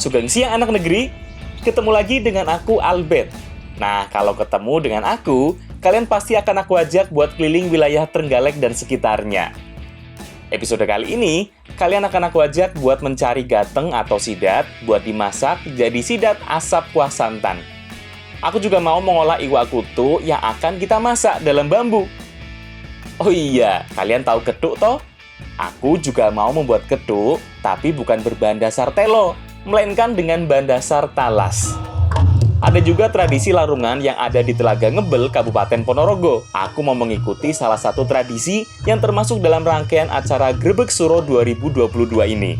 Sugeng siang anak negeri, ketemu lagi dengan aku Albert. Nah, kalau ketemu dengan aku, kalian pasti akan aku ajak buat keliling wilayah Trenggalek dan sekitarnya. Episode kali ini, kalian akan aku ajak buat mencari gateng atau sidat buat dimasak jadi sidat asap kuah santan. Aku juga mau mengolah iwak kutu yang akan kita masak dalam bambu. Oh iya, kalian tahu geduk toh? Aku juga mau membuat geduk, tapi bukan berbahan dasar telo, melainkan dengan bahan dasar talas. Ada juga tradisi larungan yang ada di Telaga Ngebel, Kabupaten Ponorogo. Aku mau mengikuti salah satu tradisi yang termasuk dalam rangkaian acara Grebeg Suro 2022 ini.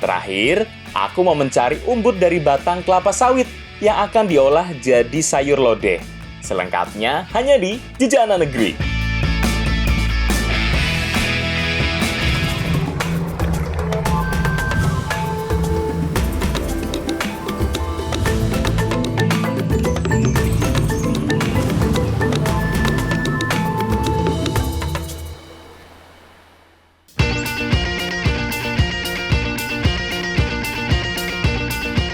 Terakhir, aku mau mencari umbut dari batang kelapa sawit yang akan diolah jadi sayur lodeh. Selengkapnya hanya di Jejak Anak Negeri.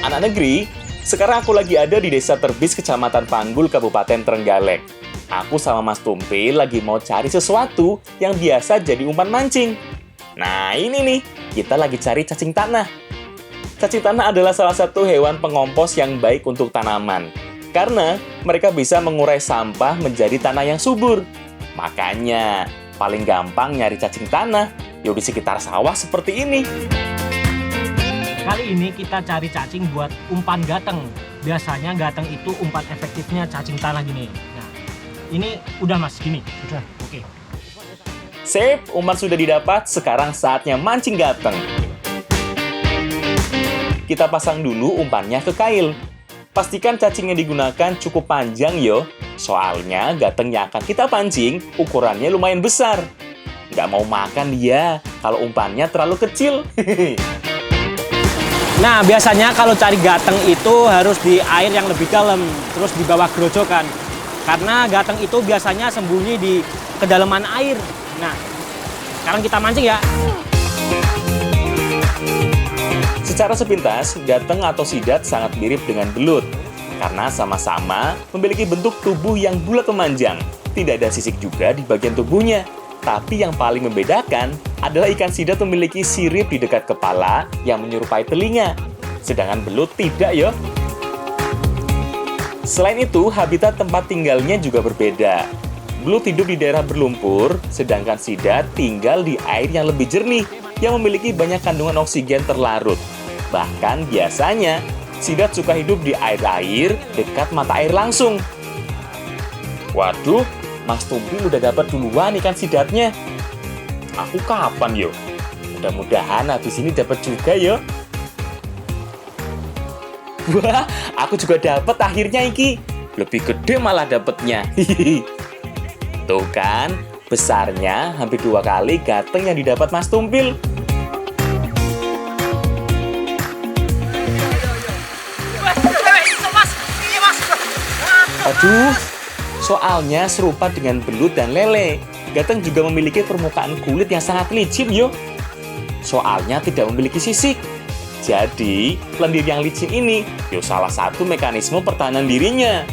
Anak negeri, sekarang aku lagi ada di Desa Terbis, Kecamatan Panggul, Kabupaten Trenggalek. Aku sama Mas Tumpil lagi mau cari sesuatu yang biasa jadi umpan mancing. Nah ini nih, kita lagi cari cacing tanah. Cacing tanah adalah salah satu hewan pengompos yang baik untuk tanaman, karena mereka bisa mengurai sampah menjadi tanah yang subur. Makanya, paling gampang nyari cacing tanah, yuk di sekitar sawah seperti ini. Kali ini kita cari cacing buat umpan gateng. Biasanya gateng itu umpan efektifnya cacing tanah gini. Nah, ini udah mas, gini. Udah, oke. Sip, umpan sudah didapat, sekarang saatnya mancing gateng. Kita pasang dulu umpannya ke kail. Pastikan cacing yang digunakan cukup panjang yo, soalnya gateng yang akan kita pancing ukurannya lumayan besar. Nggak mau makan dia kalau umpannya terlalu kecil. Nah, biasanya kalau cari gateng itu harus di air yang lebih dalam, terus di bawah gerojokan. Karena gateng itu biasanya sembunyi di kedalaman air. Nah, sekarang kita mancing ya. Secara sepintas, gateng atau sidat sangat mirip dengan belut. Karena sama-sama memiliki bentuk tubuh yang bulat memanjang. Tidak ada sisik juga di bagian tubuhnya. Tapi yang paling membedakan adalah ikan sidat memiliki sirip di dekat kepala yang menyerupai telinga. Sedangkan belut tidak ya. Selain itu, habitat tempat tinggalnya juga berbeda. Belut hidup di daerah berlumpur, sedangkan sidat tinggal di air yang lebih jernih yang memiliki banyak kandungan oksigen terlarut. Bahkan biasanya, sidat suka hidup di air-air dekat mata air langsung. Waduh, Mas Tumpil udah dapat duluan ikan sidatnya. Aku kapan yo? Mudah-mudahan habis ini dapat juga yo. Wah, aku juga dapat akhirnya iki. Lebih gede malah dapatnya. Tuh kan, besarnya hampir 2 kali gateng yang didapat Mas Tumpil. Aduh, soalnya serupa dengan belut dan lele, gateng juga memiliki permukaan kulit yang sangat licin yo. Soalnya tidak memiliki sisik. Jadi, lendir yang licin ini yo salah satu mekanisme pertahanan dirinya.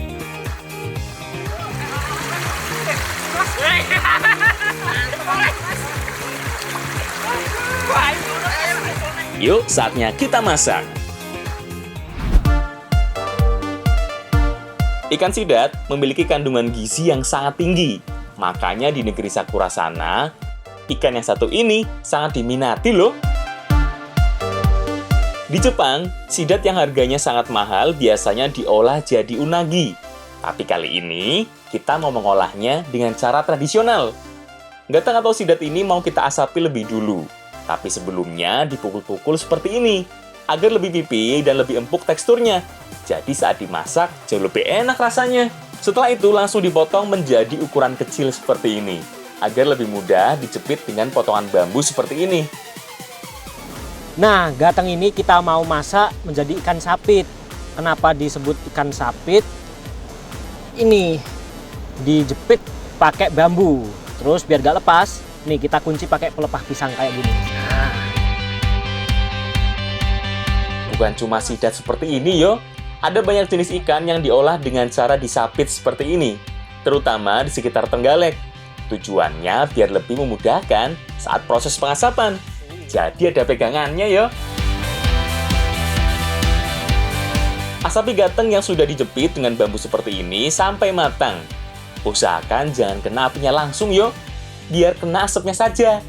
Yuk, saatnya kita masak. Ikan sidat memiliki kandungan gizi yang sangat tinggi. Makanya di negeri Sakura sana, ikan yang satu ini sangat diminati loh. Di Jepang, sidat yang harganya sangat mahal biasanya diolah jadi unagi. Tapi kali ini, kita mau mengolahnya dengan cara tradisional. Gateng atau sidat ini mau kita asapi lebih dulu. Tapi sebelumnya dipukul-pukul seperti ini, agar lebih pipih dan lebih empuk teksturnya. Jadi saat dimasak, jauh lebih enak rasanya. Setelah itu langsung dipotong menjadi ukuran kecil seperti ini, agar lebih mudah dijepit dengan potongan bambu seperti ini. Nah, gateng ini kita mau masak menjadi ikan sapit. Kenapa disebut ikan sapit? Ini dijepit pakai bambu. Terus biar gak lepas, nih kita kunci pakai pelepah pisang kayak gini. Nah. bukan cuma sidat seperti ini yo. Ada banyak jenis ikan yang diolah dengan cara disapit seperti ini, terutama di sekitar Trenggalek. Tujuannya biar lebih memudahkan saat proses pengasapan. Jadi ada pegangannya yo. Asapi gateng yang sudah dijepit dengan bambu seperti ini sampai matang. Usahakan jangan kena apinya langsung yo, biar kena asapnya saja.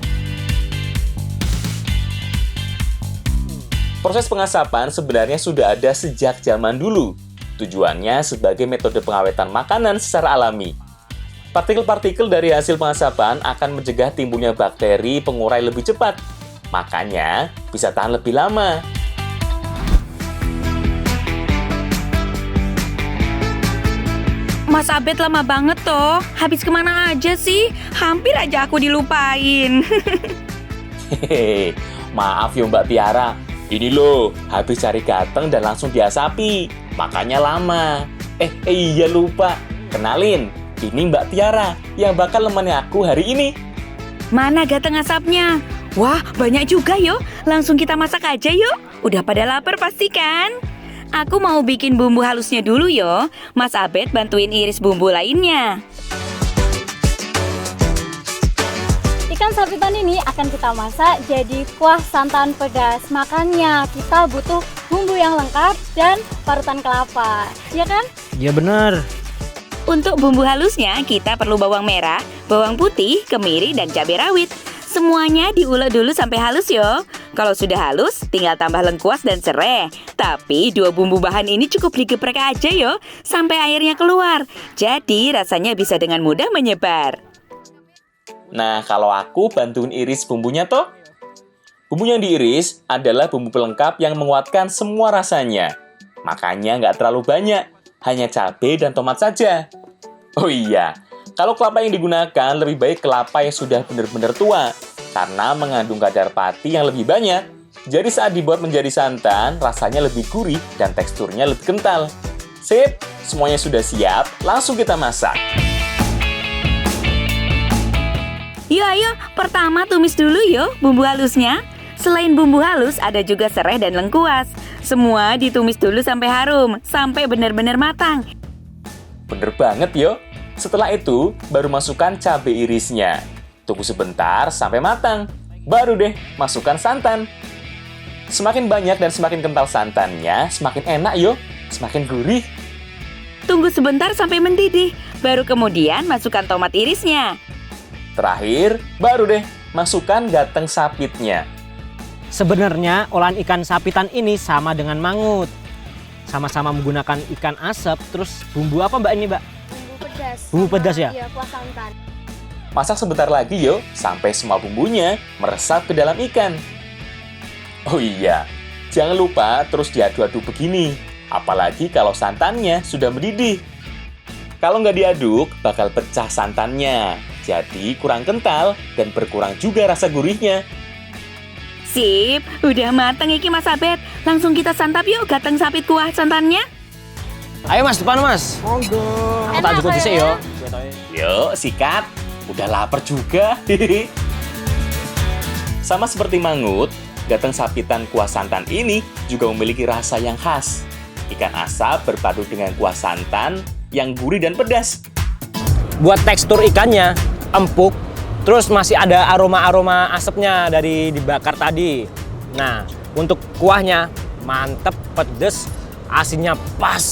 Proses pengasapan sebenarnya sudah ada sejak zaman dulu. Tujuannya sebagai metode pengawetan makanan secara alami. Partikel-partikel dari hasil pengasapan akan mencegah timbulnya bakteri pengurai lebih cepat. Makanya bisa tahan lebih lama. Mas Abed lama banget toh. Habis kemana aja sih? Hampir aja aku dilupain. Hehehe, maaf ya Mbak Tiara. Ini loh, habis cari gateng dan langsung diasapi. Makanya lama. Iya lupa. Kenalin, ini Mbak Tiara yang bakal nemani aku hari ini. Mana gateng asapnya? Wah, banyak juga yo. Langsung kita masak aja yuk. Udah pada lapar pasti kan? Aku mau bikin bumbu halusnya dulu yo. Mas Abed bantuin iris bumbu lainnya. Ikan sapitan ini akan kita masak jadi kuah santan pedas. Makanya kita butuh bumbu yang lengkap dan parutan kelapa. Ya kan? Ya benar. Untuk bumbu halusnya kita perlu bawang merah, bawang putih, kemiri, dan cabai rawit. Semuanya diulek dulu sampai halus yo. Kalau sudah halus, tinggal tambah lengkuas dan serai. Tapi 2 bumbu bahan ini cukup digeprek aja yo, sampai airnya keluar. Jadi rasanya bisa dengan mudah menyebar. Nah, kalau aku bantuin iris bumbunya toh. Bumbu yang diiris adalah bumbu pelengkap yang menguatkan semua rasanya. Makanya nggak terlalu banyak, hanya cabai dan tomat saja. Oh iya, kalau kelapa yang digunakan lebih baik kelapa yang sudah benar-benar tua, karena mengandung kadar pati yang lebih banyak. Jadi saat dibuat menjadi santan, rasanya lebih gurih dan teksturnya lebih kental. Sip, semuanya sudah siap, langsung kita masak. Yuk ayo, pertama tumis dulu yuk bumbu halusnya. Selain bumbu halus, ada juga serai dan lengkuas. Semua ditumis dulu sampai harum, sampai benar-benar matang. Bener banget yo. Setelah itu, baru masukkan cabai irisnya. Tunggu sebentar sampai matang. Baru deh, masukkan santan. Semakin banyak dan semakin kental santannya, semakin enak yo. Semakin gurih. Tunggu sebentar sampai mendidih. Baru kemudian masukkan tomat irisnya. Terakhir, baru deh, masukkan gateng sapitnya. Sebenarnya olahan ikan sapitan ini sama dengan mangut. Sama-sama menggunakan ikan asap, terus bumbu apa Mbak ini Mbak? Bumbu pedas. Bumbu pedas ya? Iya, kuah santan. Masak sebentar lagi yo, sampai semua bumbunya meresap ke dalam ikan. Oh iya, jangan lupa terus diaduk-aduk begini. Apalagi kalau santannya sudah mendidih. Kalau nggak diaduk, bakal pecah santannya. Jadi kurang kental dan berkurang juga rasa gurihnya. Sip, udah mateng iki Mas Abed. Langsung kita santap yuk gateng sapit kuah santannya. Ayo Mas, depan Mas. Monggo. Aku tak juga dhisik yo. Yuk, sikat. Udah lapar juga. Sama seperti mangut, gateng sapitan kuah santan ini juga memiliki rasa yang khas. Ikan asap berpadu dengan kuah santan yang gurih dan pedas. Buat tekstur ikannya empuk, terus masih ada aroma-aroma asapnya dari dibakar tadi. Nah, untuk kuahnya mantep, pedes, asinnya pas.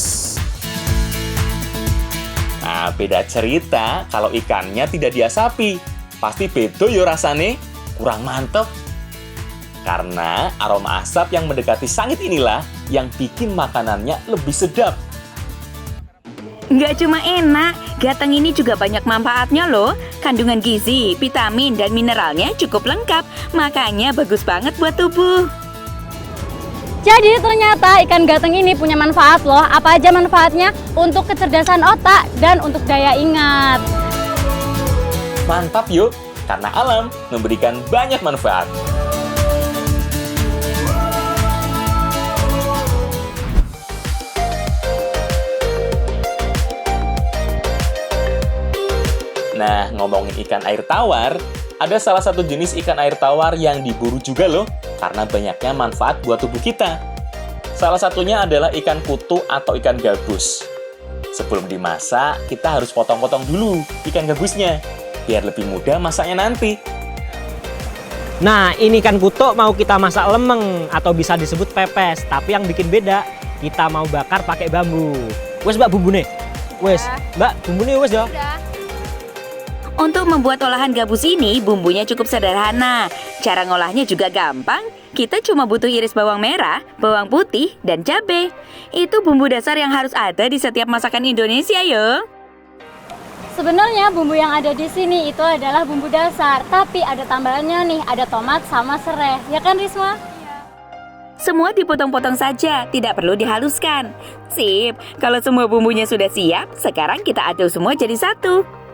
Nah, beda cerita kalau ikannya tidak diasapi. Pasti beda yo rasane, kurang mantep. Karena aroma asap yang mendekati sangit inilah yang bikin makanannya lebih sedap. Nggak cuma enak, gateng ini juga banyak manfaatnya loh. Kandungan gizi, vitamin, dan mineralnya cukup lengkap. Makanya bagus banget buat tubuh. Jadi ternyata ikan gateng ini punya manfaat loh. Apa aja manfaatnya? Untuk kecerdasan otak dan untuk daya ingat. Mantap yuk, karena alam memberikan banyak manfaat. Nah, ngomongin ikan air tawar, ada salah satu jenis ikan air tawar yang diburu juga loh, karena banyaknya manfaat buat tubuh kita. Salah satunya adalah ikan kutu atau ikan gabus. Sebelum dimasak, kita harus potong-potong dulu ikan gabusnya, biar lebih mudah masaknya nanti. Nah, ini ikan kutuk mau kita masak lemeng atau bisa disebut pepes. Tapi yang bikin beda, kita mau bakar pakai bambu. Wes mbak bumbune? Wes, mbak bumbune wes ya? Untuk membuat olahan gabus ini, bumbunya cukup sederhana. Cara ngolahnya juga gampang. Kita cuma butuh iris bawang merah, bawang putih, dan cabai. Itu bumbu dasar yang harus ada di setiap masakan Indonesia, yo. Sebenarnya bumbu yang ada di sini itu adalah bumbu dasar, tapi ada tambahannya nih, ada tomat sama serai. Ya kan, Risma? Semua dipotong-potong saja, tidak perlu dihaluskan. Sip, kalau semua bumbunya sudah siap, sekarang kita aduk semua jadi satu.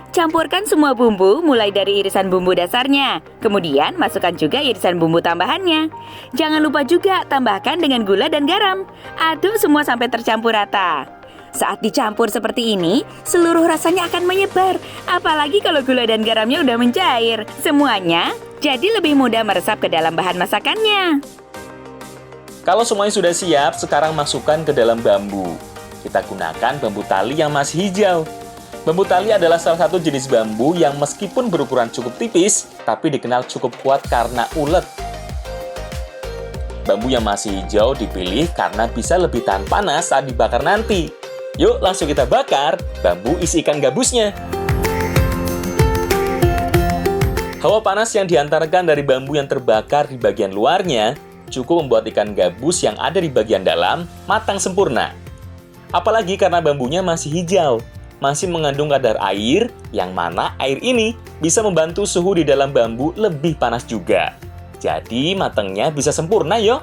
Campurkan semua bumbu mulai dari irisan bumbu dasarnya. Kemudian masukkan juga irisan bumbu tambahannya. Jangan lupa juga tambahkan dengan gula dan garam. Aduk semua sampai tercampur rata. Saat dicampur seperti ini, seluruh rasanya akan menyebar. Apalagi kalau gula dan garamnya udah mencair. Semuanya jadi lebih mudah meresap ke dalam bahan masakannya. Kalau semuanya sudah siap, sekarang masukkan ke dalam bambu. Kita gunakan bambu tali yang masih hijau. Bambu tali adalah salah satu jenis bambu yang meskipun berukuran cukup tipis, tapi dikenal cukup kuat karena ulet. Bambu yang masih hijau dipilih karena bisa lebih tahan panas saat dibakar nanti. Yuk, langsung kita bakar bambu isi ikan gabusnya. Hawa panas yang diantarkan dari bambu yang terbakar di bagian luarnya cukup membuat ikan gabus yang ada di bagian dalam matang sempurna. Apalagi karena bambunya masih hijau, masih mengandung kadar air, yang mana air ini bisa membantu suhu di dalam bambu lebih panas juga. Jadi matangnya bisa sempurna yo.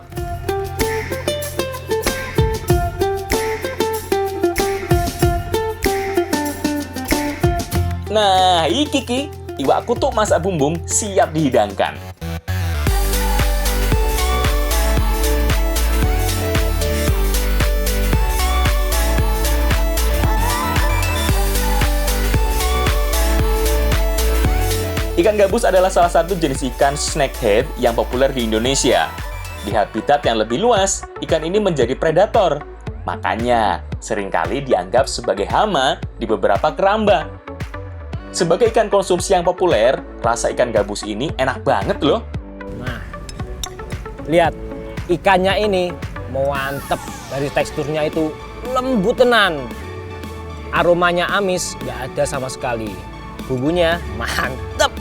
Nah, iki iwak kutuk masak bumbung siap dihidangkan. Ikan gabus adalah salah satu jenis ikan snakehead yang populer di Indonesia. Di habitat yang lebih luas, ikan ini menjadi predator. Makanya, seringkali dianggap sebagai hama di beberapa keramba. Sebagai ikan konsumsi yang populer, rasa ikan gabus ini enak banget loh. Nah, lihat, ikannya ini mantep. Dari teksturnya itu lembut tenan. Aromanya amis, nggak ada sama sekali. Bumbunya mantep.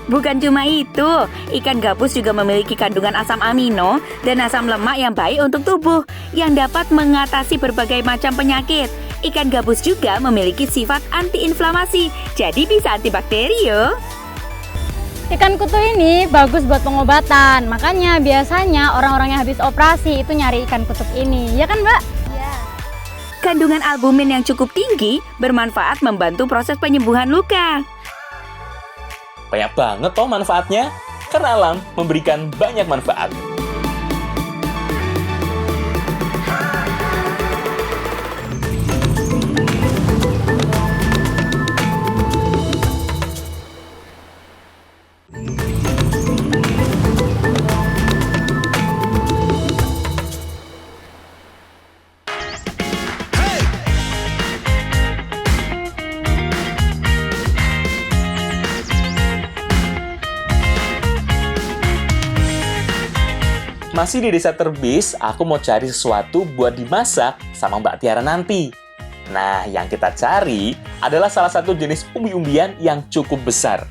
Bukan cuma itu, ikan gabus juga memiliki kandungan asam amino dan asam lemak yang baik untuk tubuh, yang dapat mengatasi berbagai macam penyakit. Ikan gabus juga memiliki sifat antiinflamasi, jadi bisa antibakteri yo. Ikan kutu ini bagus buat pengobatan, makanya biasanya orang-orang yang habis operasi itu nyari ikan kutuk ini, ya kan Mbak? Iya. Kandungan albumin yang cukup tinggi bermanfaat membantu proses penyembuhan luka. Banyak banget toh manfaatnya, karena alam memberikan banyak manfaat. Masih di Desa Terbis, aku mau cari sesuatu buat dimasak sama Mbak Tiara nanti. Nah, yang kita cari adalah salah satu jenis umbi-umbian yang cukup besar.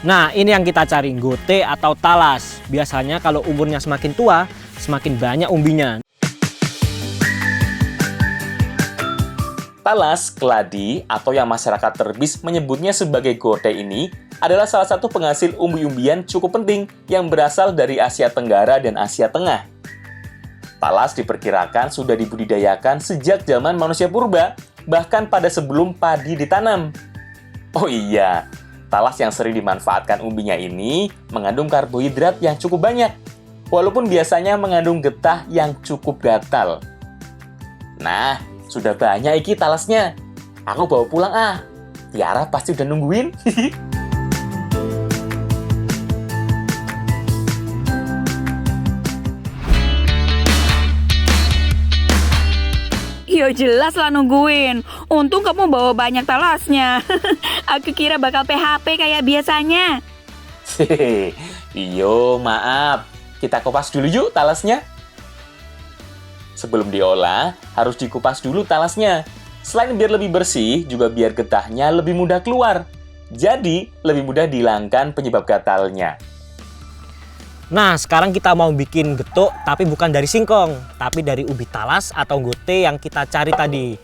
Nah, ini yang kita cari, gote atau talas. Biasanya kalau umurnya semakin tua, semakin banyak umbinya. Talas, keladi, atau yang masyarakat Terbis menyebutnya sebagai gote ini adalah salah satu penghasil umbi-umbian cukup penting yang berasal dari Asia Tenggara dan Asia Tengah. Talas diperkirakan sudah dibudidayakan sejak zaman manusia purba, bahkan pada sebelum padi ditanam. Oh iya, talas yang sering dimanfaatkan umbinya ini mengandung karbohidrat yang cukup banyak, walaupun biasanya mengandung getah yang cukup gatal. Nah, sudah banyak iki talasnya. Aku bawa pulang ah. Tiara pasti udah nungguin. Ya jelas lah nungguin. Untung kamu bawa banyak talasnya. Aku kira bakal PHP kayak biasanya. Iyo, maaf. Kita kupas dulu yuk talasnya. Sebelum diolah, harus dikupas dulu talasnya. Selain biar lebih bersih, juga biar getahnya lebih mudah keluar. Jadi, lebih mudah dihilangkan penyebab gatalnya. Nah, sekarang kita mau bikin getuk, tapi bukan dari singkong, tapi dari ubi talas atau gote yang kita cari tadi.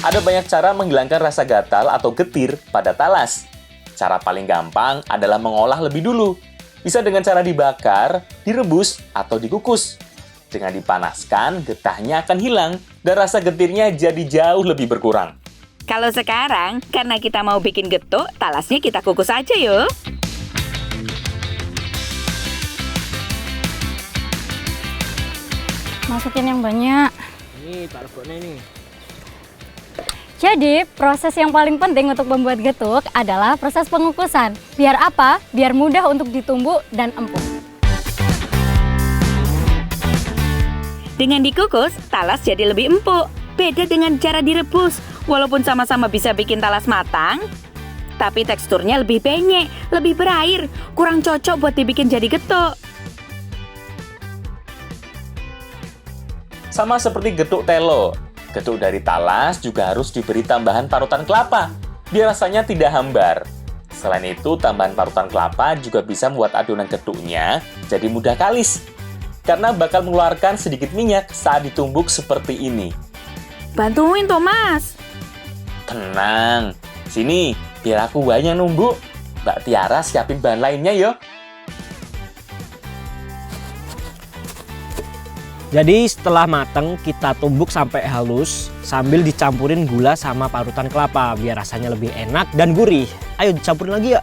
Ada banyak cara menghilangkan rasa gatal atau getir pada talas. Cara paling gampang adalah mengolah lebih dulu. Bisa dengan cara dibakar, direbus, atau dikukus. Dengan dipanaskan, getahnya akan hilang dan rasa getirnya jadi jauh lebih berkurang. Kalau sekarang, karena kita mau bikin getuk, talasnya kita kukus aja yuk. Masukin yang banyak. Ini taruhnya ini. Jadi, proses yang paling penting untuk membuat getuk adalah proses pengukusan. Biar apa? Biar mudah untuk ditumbuk dan empuk. Dengan dikukus, talas jadi lebih empuk. Beda dengan cara direbus. Walaupun sama-sama bisa bikin talas matang, tapi teksturnya lebih penyek, lebih berair. Kurang cocok buat dibikin jadi getuk. Sama seperti getuk telo, getuk dari talas juga harus diberi tambahan parutan kelapa, biar rasanya tidak hambar. Selain itu, tambahan parutan kelapa juga bisa membuat adonan getuknya jadi mudah kalis, karena bakal mengeluarkan sedikit minyak saat ditumbuk seperti ini. Bantuin Thomas. Tenang, sini biar aku banyak numbuk. Mbak Tiara siapin bahan lainnya yo. Jadi setelah mateng kita tumbuk sampai halus sambil dicampurin gula sama parutan kelapa biar rasanya lebih enak dan gurih. Ayo dicampurin lagi ya.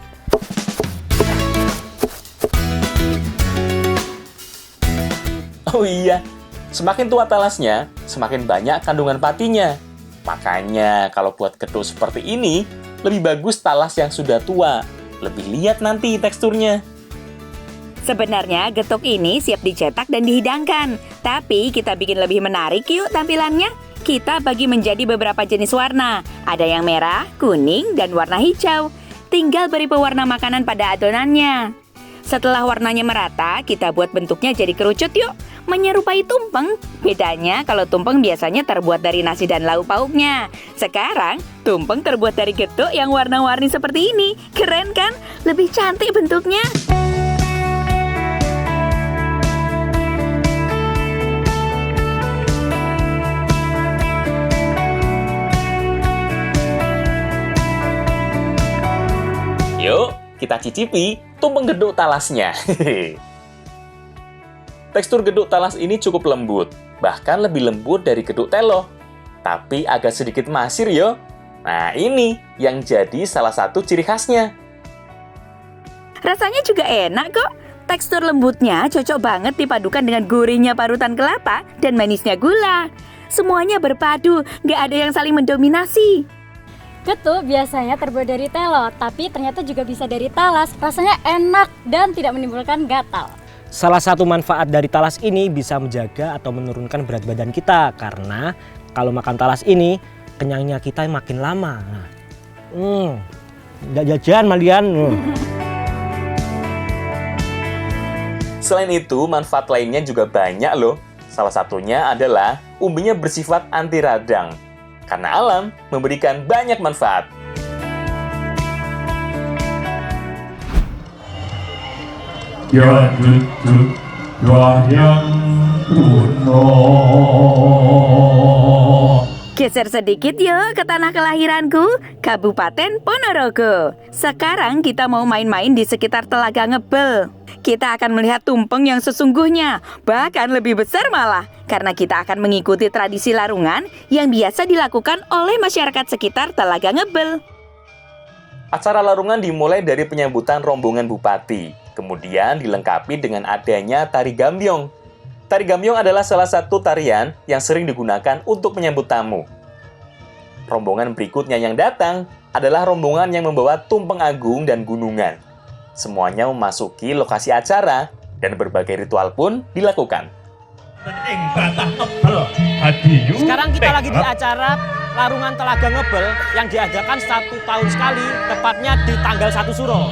Oh iya, semakin tua talasnya, semakin banyak kandungan patinya. Makanya kalau buat getuk seperti ini, lebih bagus talas yang sudah tua. Lebih lihat nanti teksturnya. Sebenarnya getuk ini siap dicetak dan dihidangkan. Tapi kita bikin lebih menarik yuk tampilannya. Kita bagi menjadi beberapa jenis warna. Ada yang merah, kuning, dan warna hijau. Tinggal beri pewarna makanan pada adonannya. Setelah warnanya merata, kita buat bentuknya jadi kerucut yuk. Menyerupai tumpeng. Bedanya kalau tumpeng biasanya terbuat dari nasi dan lauk pauknya. Sekarang, tumpeng terbuat dari getuk yang warna-warni seperti ini. Keren kan? Lebih cantik bentuknya. Yuk, kita cicipi tumpeng getuk talasnya. Tekstur getuk talas ini cukup lembut, bahkan lebih lembut dari getuk telo. Tapi agak sedikit masir yo. Nah ini yang jadi salah satu ciri khasnya. Rasanya juga enak kok. Tekstur lembutnya cocok banget dipadukan dengan gurihnya parutan kelapa dan manisnya gula. Semuanya berpadu, nggak ada yang saling mendominasi. Getuk biasanya terbuat dari telo, tapi ternyata juga bisa dari talas. Rasanya enak dan tidak menimbulkan gatal. Salah satu manfaat dari talas ini bisa menjaga atau menurunkan berat badan kita. Karena kalau makan talas ini, kenyangnya kita makin lama. Jajan malian. Selain itu, manfaat lainnya juga banyak loh. Salah satunya adalah umbinya bersifat anti radang. Karena alam memberikan banyak manfaat. Ya getuk wayang kuno. Geser sedikit yuk ke tanah kelahiranku, Kabupaten Ponorogo. Sekarang kita mau main-main di sekitar Telaga Ngebel. Kita akan melihat tumpeng yang sesungguhnya, bahkan lebih besar malah. Karena kita akan mengikuti tradisi larungan yang biasa dilakukan oleh masyarakat sekitar Telaga Ngebel. Acara larungan dimulai dari penyambutan rombongan bupati, kemudian dilengkapi dengan adanya tari gambyong. Tari gambyong adalah salah satu tarian yang sering digunakan untuk menyambut tamu. Rombongan berikutnya yang datang adalah rombongan yang membawa tumpeng agung dan gunungan. Semuanya memasuki lokasi acara dan berbagai ritual pun dilakukan. Ing batah Ngebel Hadiyu. Sekarang kita lagi di acara Larungan Telaga Ngebel yang diadakan 1 tahun sekali, tepatnya di tanggal 1 Suro.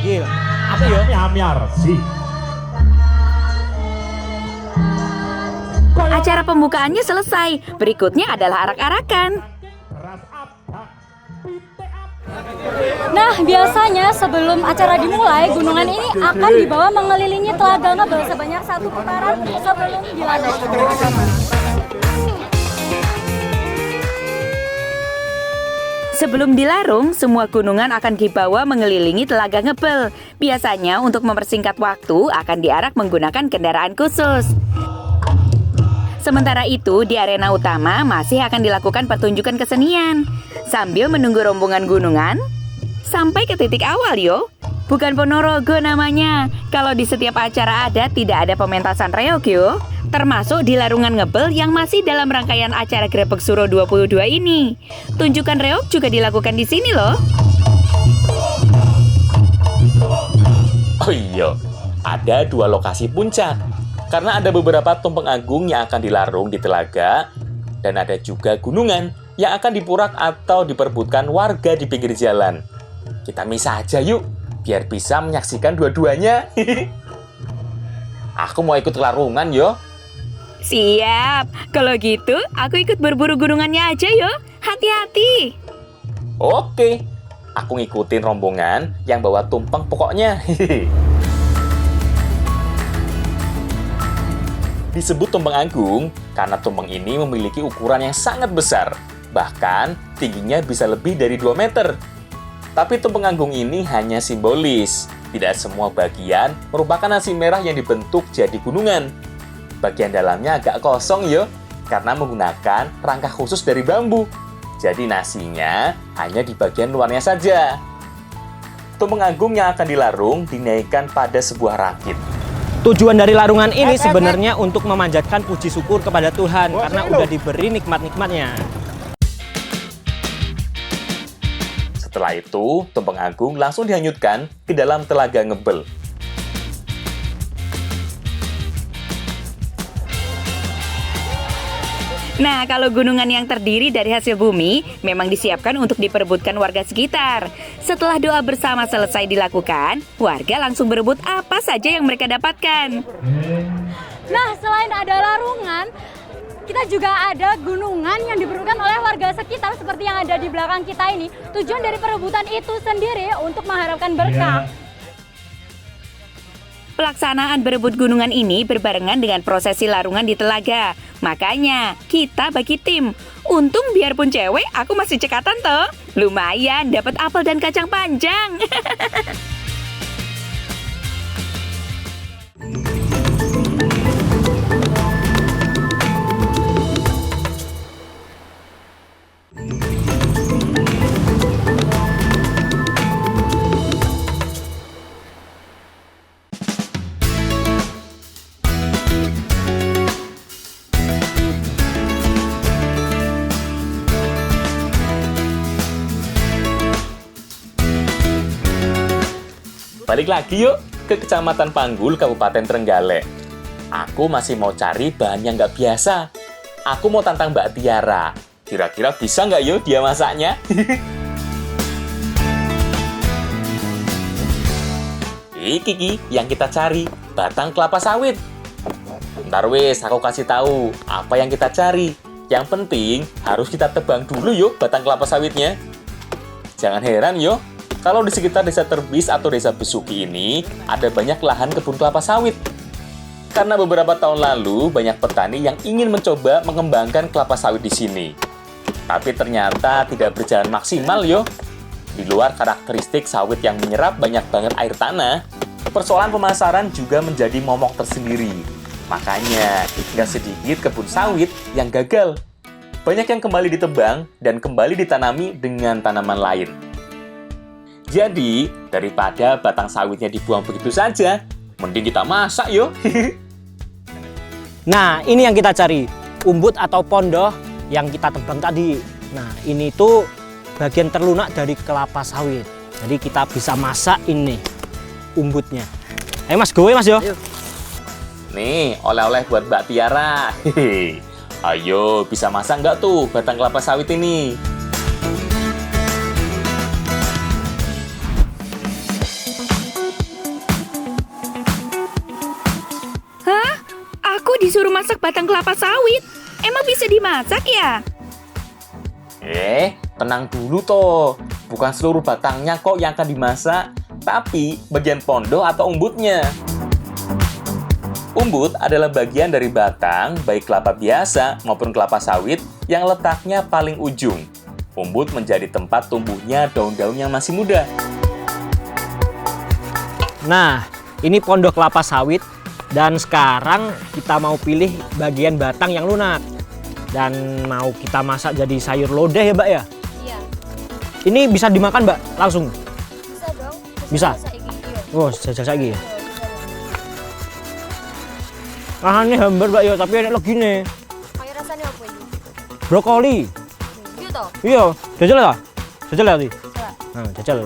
Gil, apa yo? Nyamyar sih. Acara pembukaannya selesai. Berikutnya adalah arak-arakan. Nah, biasanya sebelum acara dimulai, gunungan ini akan dibawa mengelilingi Telaga Ngebel sebanyak 1 putaran sebelum dilanjutkan. Sebelum dilarung, semua gunungan akan dibawa mengelilingi Telaga Ngebel. Biasanya untuk mempersingkat waktu akan diarak menggunakan kendaraan khusus. Sementara itu, di arena utama masih akan dilakukan pertunjukan kesenian. Sambil menunggu rombongan gunungan sampai ke titik awal yo. Bukan Ponorogo namanya. Kalau di setiap acara adat tidak ada pementasan reog yo. Termasuk di Larungan Ngebel yang masih dalam rangkaian acara Grebek Suro 22 ini. Tunjukan reog juga dilakukan di sini loh. Oh iya, ada 2 lokasi puncak. Karena ada beberapa tumpeng agung yang akan dilarung di telaga, dan ada juga gunungan yang akan dipurak atau diperebutkan warga di pinggir jalan. Kita misah aja yuk, biar bisa menyaksikan dua-duanya. Aku mau ikut larungan yo. Siap, kalau gitu aku ikut berburu gunungannya aja yo. Hati-hati. Oke, aku ngikutin rombongan yang bawa tumpeng pokoknya. Disebut tumpeng agung karena tumpeng ini memiliki ukuran yang sangat besar. Bahkan tingginya bisa lebih dari 2 meter. Tapi tumpeng agung ini hanya simbolis. Tidak semua bagian merupakan nasi merah yang dibentuk jadi gunungan. Bagian dalamnya agak kosong yo, karena menggunakan rangka khusus dari bambu. Jadi nasinya hanya di bagian luarnya saja. Tumpeng agung yang akan dilarung dinaikkan pada sebuah rakit. Tujuan dari larungan ini sebenarnya untuk memanjatkan puji syukur kepada Tuhan karena udah diberi nikmat-nikmatnya. Setelah itu, tumpeng agung langsung dihanyutkan ke dalam Telaga Ngebel. Nah, kalau gunungan yang terdiri dari hasil bumi memang disiapkan untuk diperebutkan warga sekitar. Setelah doa bersama selesai dilakukan, warga langsung berebut apa saja yang mereka dapatkan. Nah, selain ada larungan, kita juga ada gunungan yang diperebutkan oleh warga sekitar seperti yang ada di belakang kita ini. Tujuan dari perebutan itu sendiri untuk mengharapkan berkah. Pelaksanaan berebut gunungan ini berbarengan dengan prosesi larungan di telaga. Makanya, kita bagi tim. Untung biarpun cewek, aku masih cekatan toh. Lumayan, dapat apel dan kacang panjang. Balik lagi yuk ke Kecamatan Panggul, Kabupaten Trenggalek. Aku masih mau cari bahan yang nggak biasa. Aku mau tantang Mbak Tiara. Kira-kira bisa nggak yuk dia masaknya? Iki yang kita cari, batang kelapa sawit. Ntar wes, aku kasih tahu apa yang kita cari. Yang penting harus kita tebang dulu yuk batang kelapa sawitnya. Jangan heran yuk, kalau di sekitar Desa Terbis atau Desa Besuki ini ada banyak lahan kebun kelapa sawit. Karena beberapa tahun lalu banyak petani yang ingin mencoba mengembangkan kelapa sawit di sini. Tapi ternyata tidak berjalan maksimal yo. Di luar karakteristik sawit yang menyerap banyak banget air tanah, persoalan pemasaran juga menjadi momok tersendiri. Makanya, nggak sedikit kebun sawit yang gagal. Banyak yang kembali ditebang dan kembali ditanami dengan tanaman lain. Jadi, daripada batang sawitnya dibuang begitu saja, mending kita masak yuk. Nah, ini yang kita cari, umbut atau pondoh yang kita tebang tadi. Nah, ini tuh bagian terlunak dari kelapa sawit. Jadi kita bisa masak ini umbutnya. Ayo mas, gue mas yo. Nih, oleh-oleh buat Mbak Tiara. Ayo, bisa masak nggak tuh batang kelapa sawit ini? Hah? Aku disuruh masak batang kelapa sawit? Emang bisa dimasak ya? Tenang dulu toh. Bukan seluruh batangnya kok yang akan dimasak, tapi bagian pondok atau umbutnya. Umbut adalah bagian dari batang, baik kelapa biasa maupun kelapa sawit yang letaknya paling ujung. Umbut menjadi tempat tumbuhnya daun-daun yang masih muda. Nah, ini pondok kelapa sawit dan sekarang kita mau pilih bagian batang yang lunak. Dan mau kita masak jadi sayur lodeh ya, Mbak ya? Iya. Ini bisa dimakan, Mbak? Langsung? Bisa dong. Bisa? Oh, jajal lagi ya? Ah, ini hambar, Mbak ya, tapi enak lagi nih. Kayak rasanya apa ini? Brokoli. Iya toh? Iya, jajal ya? Jajal ya, Di? Coba. Nah, jajal.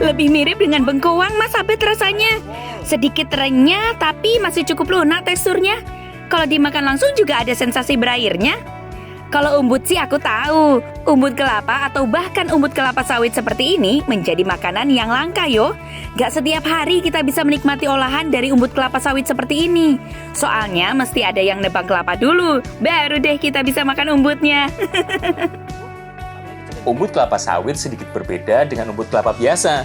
Lebih mirip dengan bengkoang, Mas Abed rasanya. Sedikit renyah, tapi masih cukup lunak teksturnya. Kalau dimakan langsung juga ada sensasi berairnya. Kalau umbut sih aku tahu. Umbut kelapa atau bahkan umbut kelapa sawit seperti ini menjadi makanan yang langka yo. Gak setiap hari kita bisa menikmati olahan dari umbut kelapa sawit seperti ini. Soalnya mesti ada yang nebang kelapa dulu, baru deh kita bisa makan umbutnya. Umbut kelapa sawit sedikit berbeda dengan umbut kelapa biasa.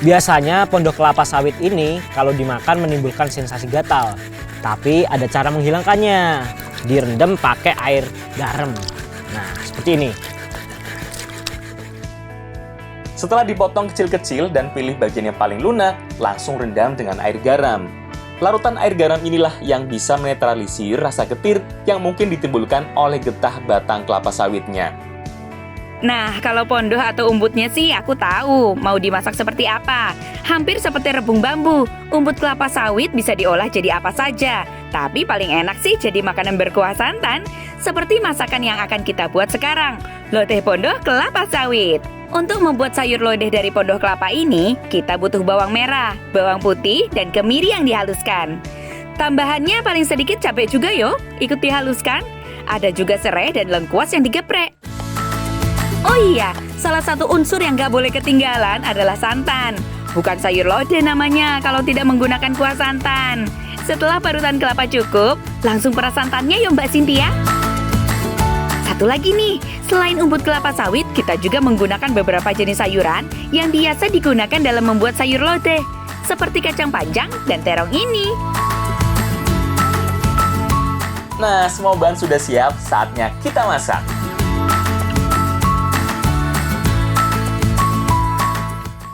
Biasanya pondok kelapa sawit ini kalau dimakan menimbulkan sensasi gatal. Tapi ada cara menghilangkannya. Direndam pakai air garam. Nah, seperti ini. Setelah dipotong kecil-kecil dan pilih bagian yang paling lunak, langsung rendam dengan air garam. Larutan air garam inilah yang bisa menetralisir rasa getir yang mungkin ditimbulkan oleh getah batang kelapa sawitnya. Nah, kalau pondok atau umbutnya sih aku tahu mau dimasak seperti apa. Hampir seperti rebung bambu. Umbut kelapa sawit bisa diolah jadi apa saja. Tapi paling enak sih jadi makanan berkuah santan. Seperti masakan yang akan kita buat sekarang. Lodeh pondok kelapa sawit. Untuk membuat sayur lodeh dari pondok kelapa ini, kita butuh bawang merah, bawang putih, dan kemiri yang dihaluskan. Tambahannya paling sedikit cabai juga yo, ikut dihaluskan. Ada juga serai dan lengkuas yang digeprek. Oh iya, salah satu unsur yang gak boleh ketinggalan adalah santan. Bukan sayur lodeh namanya kalau tidak menggunakan kuah santan. Setelah parutan kelapa cukup, langsung peras santannya ya Mbak Cynthia. Satu lagi nih, selain umbut kelapa sawit, kita juga menggunakan beberapa jenis sayuran yang biasa digunakan dalam membuat sayur lodeh. Seperti kacang panjang dan terong ini. Nah, semua bahan sudah siap, saatnya kita masak.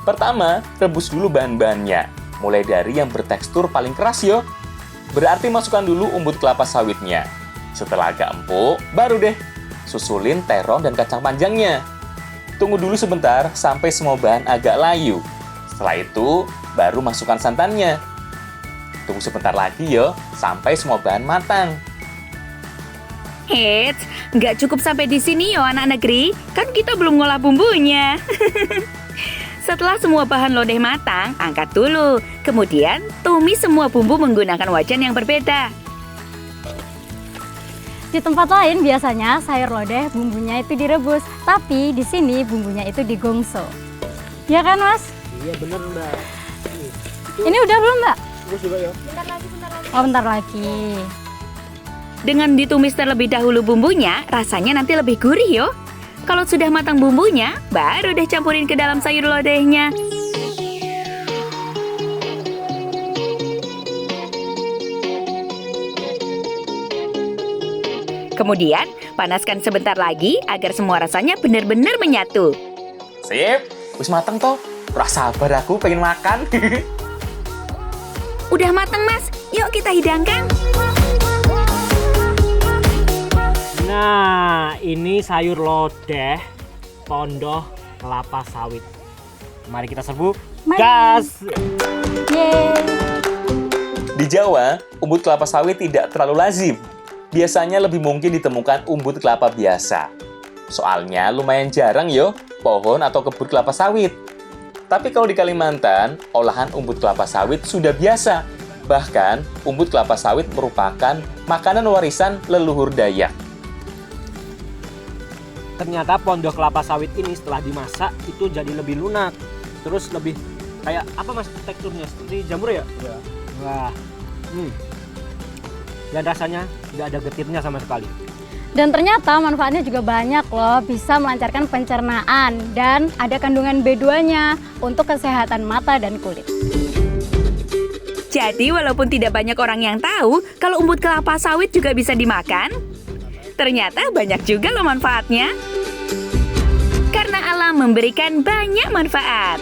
Pertama, rebus dulu bahan-bahannya, mulai dari yang bertekstur paling keras yo. Berarti masukkan dulu umbut kelapa sawitnya. Setelah agak empuk, baru deh susulin terong dan kacang panjangnya. Tunggu dulu sebentar sampai semua bahan agak layu. Setelah itu, baru masukkan santannya. Tunggu sebentar lagi yo, sampai semua bahan matang. Eits, nggak cukup sampai di sini yo anak negeri, kan kita belum ngolah bumbunya. Setelah semua bahan lodeh matang, angkat dulu. Kemudian, tumis semua bumbu menggunakan wajan yang berbeda. Di tempat lain biasanya sayur lodeh bumbunya itu direbus, tapi di sini bumbunya itu digongso. Ya kan, Mas? Iya, bener, Mbak. Ini udah belum, Mbak? Terus juga ya. Oh, bentar lagi. Dengan ditumis terlebih dahulu bumbunya, rasanya nanti lebih gurih yo. Kalau sudah matang bumbunya, baru deh campurin ke dalam sayur lodehnya. Kemudian, panaskan sebentar lagi agar semua rasanya benar-benar menyatu. Sip, wis mateng toh. Rasa sabar aku pengen makan. Udah matang, Mas. Yuk kita hidangkan. Nah, ini sayur lodeh pondok kelapa sawit. Mari kita serbu. Mari. Gas! Yeay. Di Jawa, umbut kelapa sawit tidak terlalu lazim. Biasanya lebih mungkin ditemukan umbut kelapa biasa. Soalnya lumayan jarang yo, pohon atau kebun kelapa sawit. Tapi kalau di Kalimantan, olahan umbut kelapa sawit sudah biasa. Bahkan, umbut kelapa sawit merupakan makanan warisan leluhur Dayak. Ternyata pondok kelapa sawit ini setelah dimasak itu jadi lebih lunak. Terus lebih kayak apa mas teksturnya? Seperti jamur ya? Iya. Wah. Dan rasanya nggak ada getirnya sama sekali. Dan ternyata manfaatnya juga banyak loh, bisa melancarkan pencernaan dan ada kandungan B2-nya untuk kesehatan mata dan kulit. Jadi walaupun tidak banyak orang yang tahu kalau umbut kelapa sawit juga bisa dimakan, ternyata banyak juga loh manfaatnya. Karena alam memberikan banyak manfaat.